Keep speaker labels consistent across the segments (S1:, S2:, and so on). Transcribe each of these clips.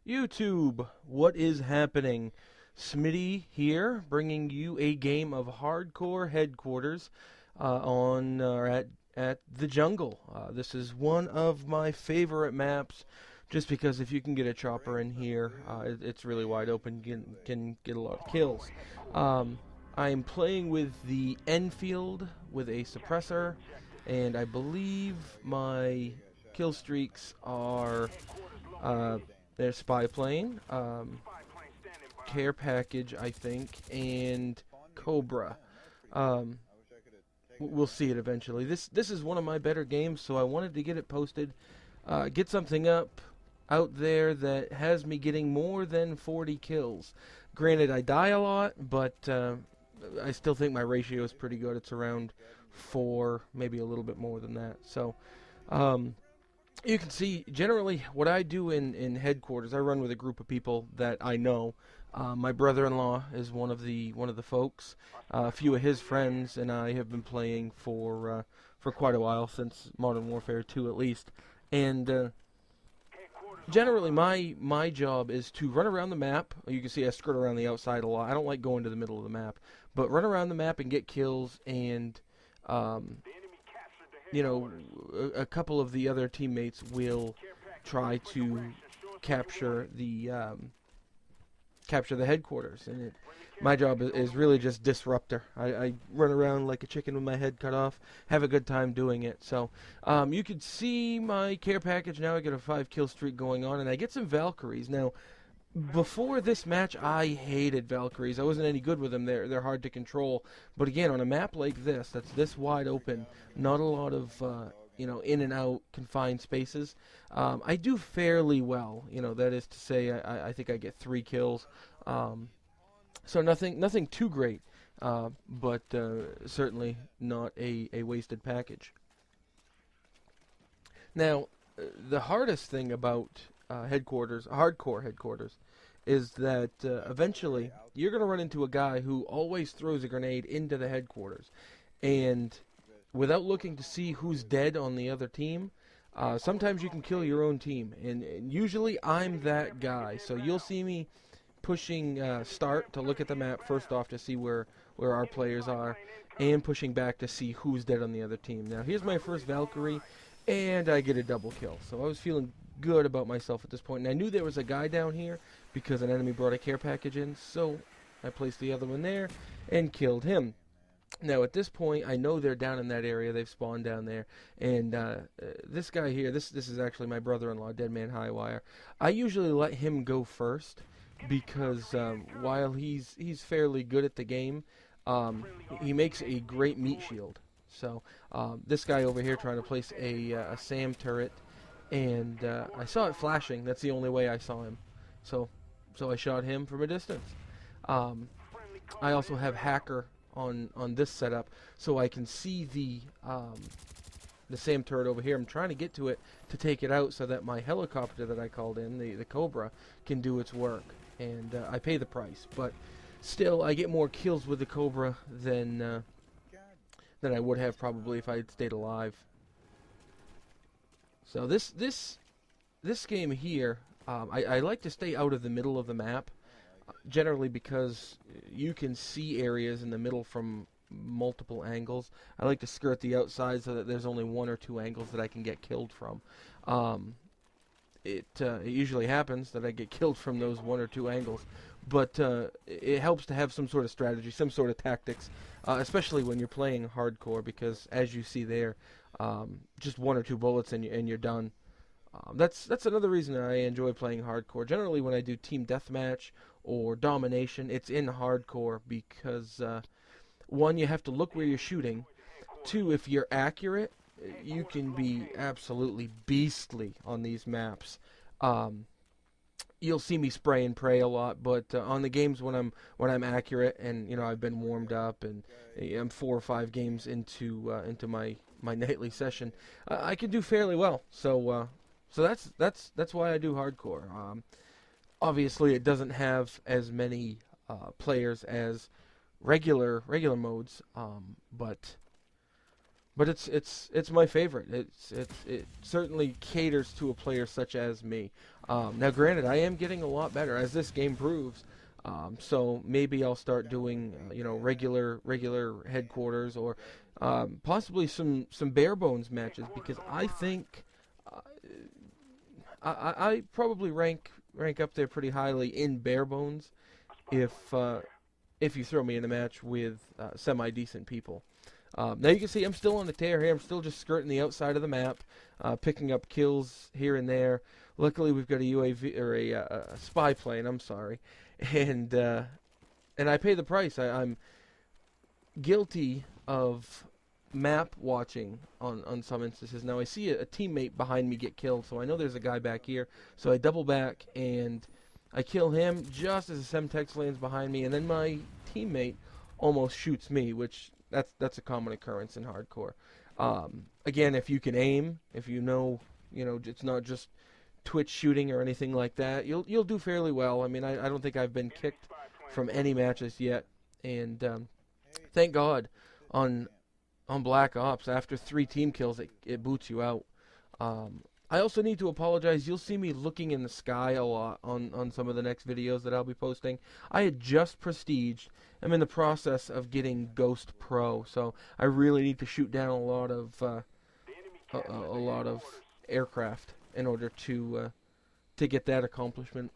S1: YouTube, what is happening? Smitty here, bringing you a game of Hardcore Headquarters on at the jungle. This is one of my favorite maps, just because if you can get a chopper in here, it's really wide open. Can get a lot of kills. Um, I am playing with the Enfield with a suppressor, and I believe my kill streaks are. Uh, there's spy plane, care package, I think, and Cobra. Um, we'll see it eventually. This is one of my better games, so I wanted to get it posted, get something up out there that has me getting more than 40 kills. Granted, I die a lot, but I still think my ratio is pretty good. It's around 4, maybe a little bit more than that. So. You can see generally what I do in headquarters. I run with a group of people that I know. My brother-in-law is one of the folks. A few of his friends and I have been playing for quite a while, since Modern Warfare 2 at least. And generally my job is to run around the map. You can see I skirt around the outside a lot. I don't like going to the middle of the map, but run around the map and get kills. And you know, a couple of the other teammates will try to capture the headquarters, and my job is really just disruptor. I run around like a chicken with my head cut off, have a good time doing it. So you can see my care package now. I get a 5 kill streak going on, and I get some Valkyries now. Before this match, I hated Valkyries. I wasn't any good with them. They're hard to control. But again, on a map like this, that's this wide open, not a lot of in and out confined spaces, I do fairly well. That is to say, I think I get 3 kills. So nothing too great, but certainly not a wasted package. Now, the hardest thing about hardcore headquarters, is that eventually you're going to run into a guy who always throws a grenade into the headquarters, and without looking to see who's dead on the other team, sometimes you can kill your own team, and usually I'm that guy. So you'll see me pushing start to look at the map first off to see where our players are, and pushing back to see who's dead on the other team. Now here's my first Valkyrie, and I get a double kill. So I was feeling good about myself at this point, and I knew there was a guy down here because an enemy brought a care package in, so I placed the other one there and killed him. Now at this point, I know they're down in that area. They've spawned down there, and this guy here, this is actually my brother-in-law, Deadman Highwire. I usually let him go first because while he's fairly good at the game, he makes a great meat shield. So this guy over here trying to place a SAM turret, and I saw it flashing. That's the only way I saw him. So I shot him from a distance. I also have hacker on this setup, so I can see the SAM turret over here. I'm trying to get to it to take it out so that my helicopter that I called in, the Cobra, can do its work. And I pay the price, but still I get more kills with the Cobra than I would have probably if I had stayed alive. So this game here, I like to stay out of the middle of the map, generally because you can see areas in the middle from multiple angles. I like to skirt the outside so that there's only 1 or 2 angles that I can get killed from. It usually happens that I get killed from those 1 or 2 angles, but it helps to have some sort of strategy, some sort of tactics, especially when you're playing hardcore, because as you see there, just 1 or 2 bullets and you're done. That's another reason I enjoy playing hardcore. Generally, when I do team deathmatch or domination, it's in hardcore because 1, you have to look where you're shooting. 2, if you're accurate, you can be absolutely beastly on these maps. You'll see me spray and pray a lot, but on the games when I'm accurate and I've been warmed up and I'm 4 or 5 games into my nightly session, I can do fairly well. So that's why I do hardcore. Obviously, it doesn't have as many players as regular modes, but but it's my favorite. It certainly caters to a player such as me. Now, granted, I am getting a lot better as this game proves. So maybe I'll start doing regular headquarters, or possibly some bare bones matches, because I think uh, I probably rank up there pretty highly in bare bones if you throw me in a match with semi decent people. Now you can see I'm still on the tear here. I'm still just skirting the outside of the map, picking up kills here and there. Luckily, we've got a UAV or a spy plane. I'm sorry, and I pay the price. I'm guilty of map watching on some instances. Now I see a teammate behind me get killed, so I know there's a guy back here. So I double back and I kill him just as a Semtex lands behind me, and then my teammate almost shoots me, which that's a common occurrence in hardcore. Again, if you can aim, if you know, it's not just twitch shooting or anything like that, you'll do fairly well. I mean, I don't think I've been kicked from any matches yet, and thank God on Black Ops, after 3 team kills, it boots you out. I also need to apologize. You'll see me looking in the sky a lot on some of the next videos that I'll be posting. I had just prestiged. I'm in the process of getting Ghost Pro, so I really need to shoot down a lot of aircraft in order to get that accomplishment.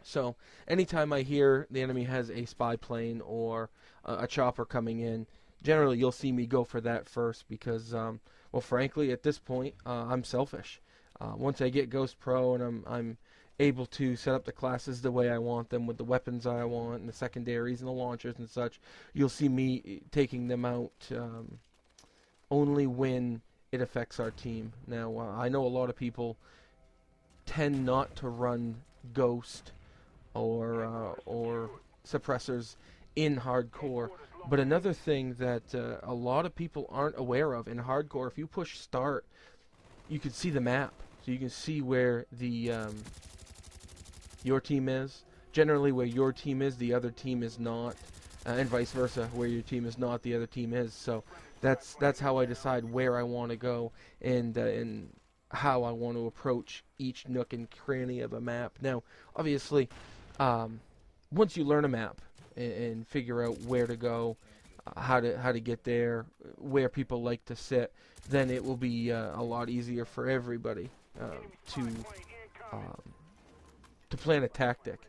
S1: So anytime I hear the enemy has a spy plane or a chopper coming in, generally you'll see me go for that first, because well, frankly, at this point, I'm selfish. Once I get Ghost Pro and I'm able to set up the classes the way I want them, with the weapons I want and the secondaries and the launchers and such, you'll see me taking them out only when it affects our team. Now, I know a lot of people tend not to run Ghost or suppressors in hardcore. But another thing that a lot of people aren't aware of in hardcore, if you push start, you can see the map. So you can see where your team is. Generally, where your team is, the other team is not, and vice versa. Where your team is not, the other team is. So that's how I decide where I want to go and how I want to approach each nook and cranny of a map. Now, obviously, once you learn a map and figure out where to go, how to get there, where people like to sit, then it will be a lot easier for everybody to plan a tactic.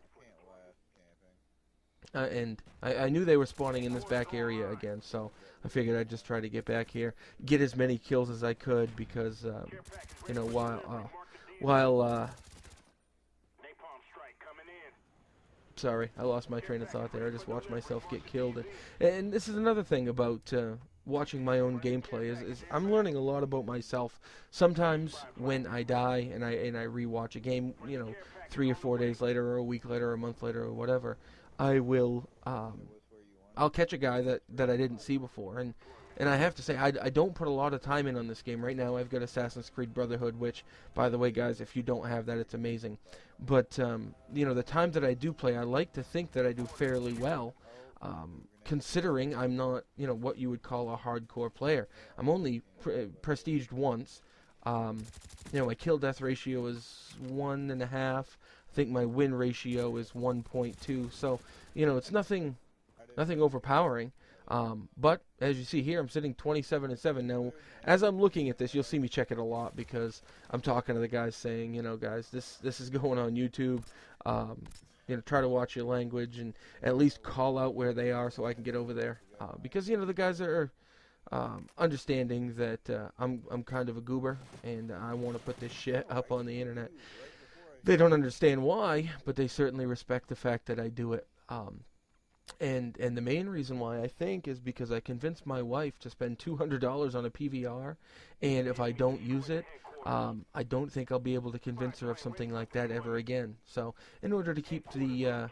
S1: And I knew they were spawning in this back area again, so I figured I'd just try to get back here, get as many kills as I could, because while sorry, I lost my train of thought there. I just watched myself get killed. And this is another thing about watching my own gameplay, is I'm learning a lot about myself. Sometimes when I die and I rewatch a game, 3 or 4 days later, or a week later, or a month later, or whatever, I will I'll catch a guy that I didn't see before, and I have to say, I don't put a lot of time in on this game. Right now I've got Assassin's Creed Brotherhood, which, by the way, guys, if you don't have that, it's amazing. But the time that I do play, I like to think that I do fairly well, considering I'm not what you would call a hardcore player. I'm only prestiged once. My kill death ratio is 1.5. I think my win ratio is 1.2. So it's nothing overpowering. But as you see here, I'm sitting 27-7. Now, as I'm looking at this, you'll see me check it a lot, because I'm talking to the guys saying, guys, this is going on YouTube. Try to watch your language and at least call out where they are so I can get over there. Because the guys are understanding that I'm kind of a goober and I want to put this shit up on the internet. They don't understand why, but they certainly respect the fact that I do it. And the main reason why, I think, is because I convinced my wife to spend $200 on a PVR, and if I don't use it, I don't think I'll be able to convince her of something like that ever again. So, in order to keep the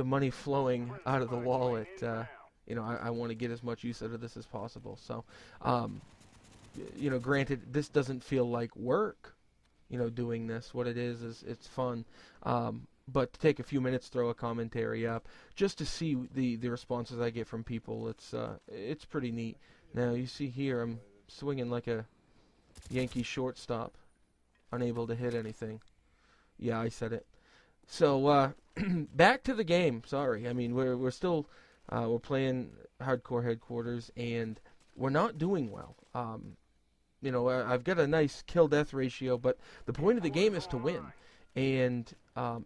S1: money flowing out of the wallet, I want to get as much use out of this as possible. So, granted, this doesn't feel like work, doing this. What it is it's fun. But to take a few minutes, throw a commentary up, just to see the responses I get from people, it's pretty neat. Now you see here I'm swinging like a Yankee shortstop, unable to hit anything. Yeah, I said it. So back to the game. Sorry, I mean we're still we're playing hardcore headquarters and we're not doing well. You know, I've got a nice kill-death ratio, but the point of the game is to win. And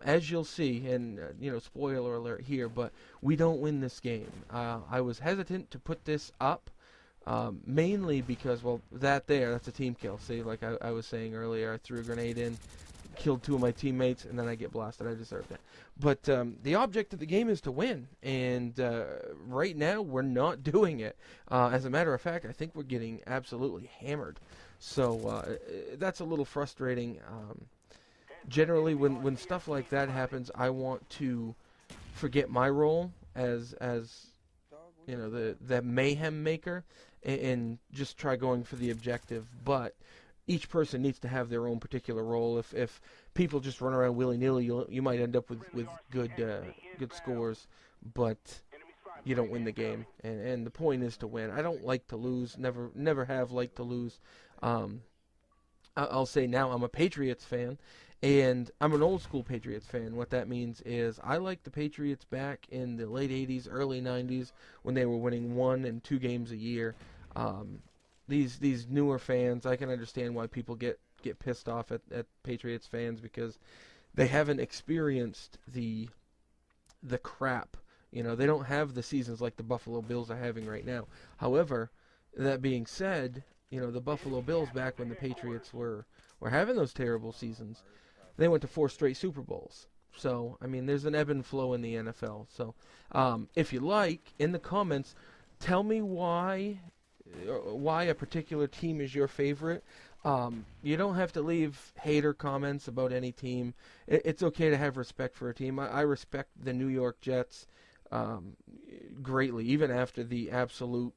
S1: as you'll see, and you know, spoiler alert here, but we don't win this game. I was hesitant to put this up, mainly because, well, that's a team kill. See, like I was saying earlier, I threw a grenade in, killed 2 of my teammates, and then I get blasted. I deserved it. But the object of the game is to win, and right now we're not doing it. As a matter of fact, I think we're getting absolutely hammered. So that's a little frustrating. Generally, when stuff like that happens, I want to forget my role as you know, the mayhem maker, and just try going for the objective. But each person needs to have their own particular role. If people just run around willy-nilly, you might end up with good scores, but you don't win the game. And the point is to win. I don't like to lose. Never have liked to lose. I'll say now I'm a Patriots fan, and I'm an old school Patriots fan. What that means is I like the Patriots back in the late 80s, early 90s, when they were winning 1 and 2 games a year. These newer fans, I can understand why people get pissed off at Patriots fans, because they haven't experienced the crap. You know, they don't have the seasons like the Buffalo Bills are having right now. However, that being said, you know, the Buffalo Bills, back when the Patriots were having those terrible seasons, they went to 4 straight Super Bowls. So, I mean, there's an ebb and flow in the NFL. So, if you like, in the comments, tell me why a particular team is your favorite. You don't have to leave hater comments about any team. It's okay to have respect for a team. I respect the New York Jets greatly, even after the absolute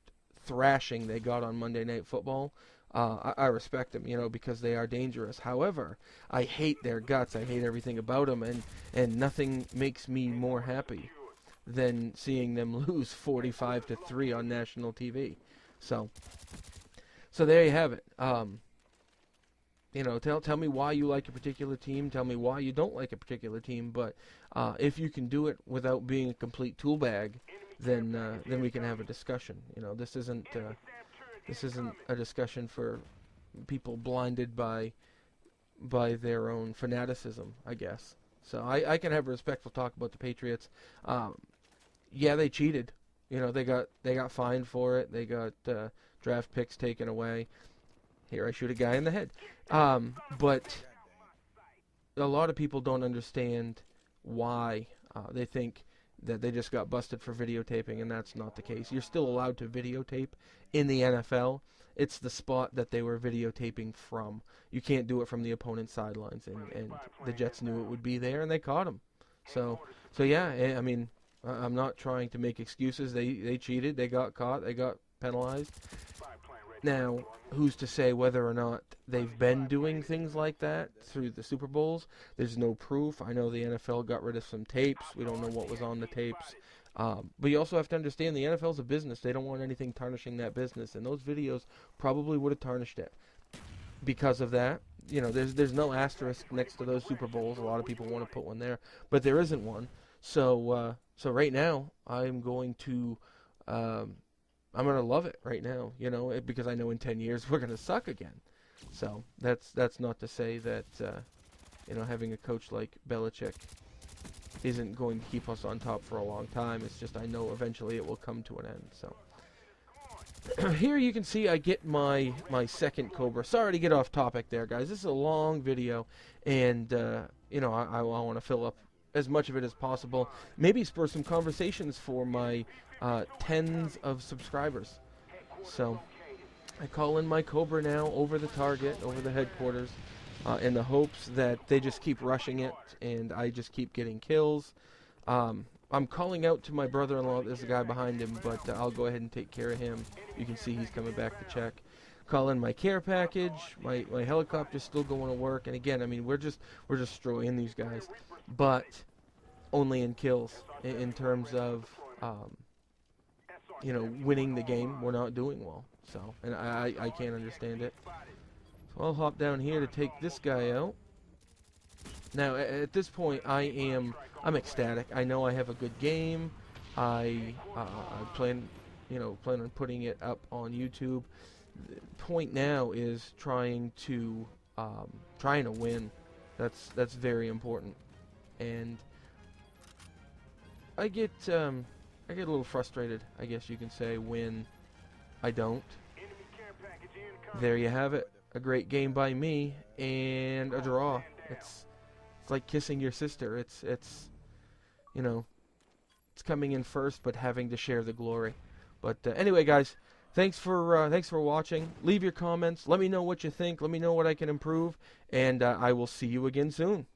S1: thrashing they got on Monday Night Football. I respect them, you know, because they are dangerous. However, I hate their guts. I hate everything about them, and nothing makes me more happy than seeing them lose 45-3 on national TV. So there you have it. You know, tell me why you like a particular team. Tell me why you don't like a particular team. But if you can do it without being a complete tool bag, then we can have a discussion. You know, this isn't a discussion for people blinded by their own fanaticism, I guess. So I can have a respectful talk about the Patriots. Yeah, they cheated. You know, they got fined for it. They got draft picks taken away. Here, I shoot a guy in the head. But a lot of people don't understand why. They think that they just got busted for videotaping, and that's not the case. You're still allowed to videotape in the NFL. It's the spot that they were videotaping from. You can't do it from the opponent's sidelines, and the Jets knew it would be there, and they caught him. So yeah, I mean, I'm not trying to make excuses. They cheated. They got caught. They got penalized. Now, who's to say whether or not they've been doing things like that through the Super Bowls? There's no proof. I know the NFL got rid of some tapes. We don't know what was on the tapes. But you also have to understand the NFL's a business. They don't want anything tarnishing that business. And those videos probably would have tarnished it. Because of that, you know, there's no asterisk next to those Super Bowls. A lot of people want to put one there. But there isn't one. So right now, I'm going to love it right now, you know, because I know in 10 years we're going to suck again. So that's not to say that, you know, having a coach like Belichick isn't going to keep us on top for a long time. It's just I know eventually it will come to an end. So here you can see I get my second Cobra. Sorry to get off topic there, guys. This is a long video, and, you know, I want to fill up as much of it as possible. Maybe spur some conversations for my tens of subscribers. So I call in my Cobra now over the target, over the headquarters, in the hopes that they just keep rushing it and I just keep getting kills. I'm calling out to my brother-in-law. There's a guy behind him, but I'll go ahead and take care of him. You can see he's coming back to check. Call in my care package. My helicopter's still going to work. And again, I mean, we're just destroying these guys, but only in kills. In terms of you know, winning the game, we're not doing well. So, and I can't understand it. So I'll hop down here to take this guy out. Now, at this point, I'm ecstatic. I know I have a good game. I plan on putting it up on YouTube. The point now is trying to win. That's very important. And I get a little frustrated, I guess you can say, when I don't. There you have it. A great game by me and a draw. It's like kissing your sister. It's you know, it's coming in first but having to share the glory. But anyway, guys, thanks for watching. Leave your comments. Let me know what you think. Let me know what I can improve, and I will see you again soon.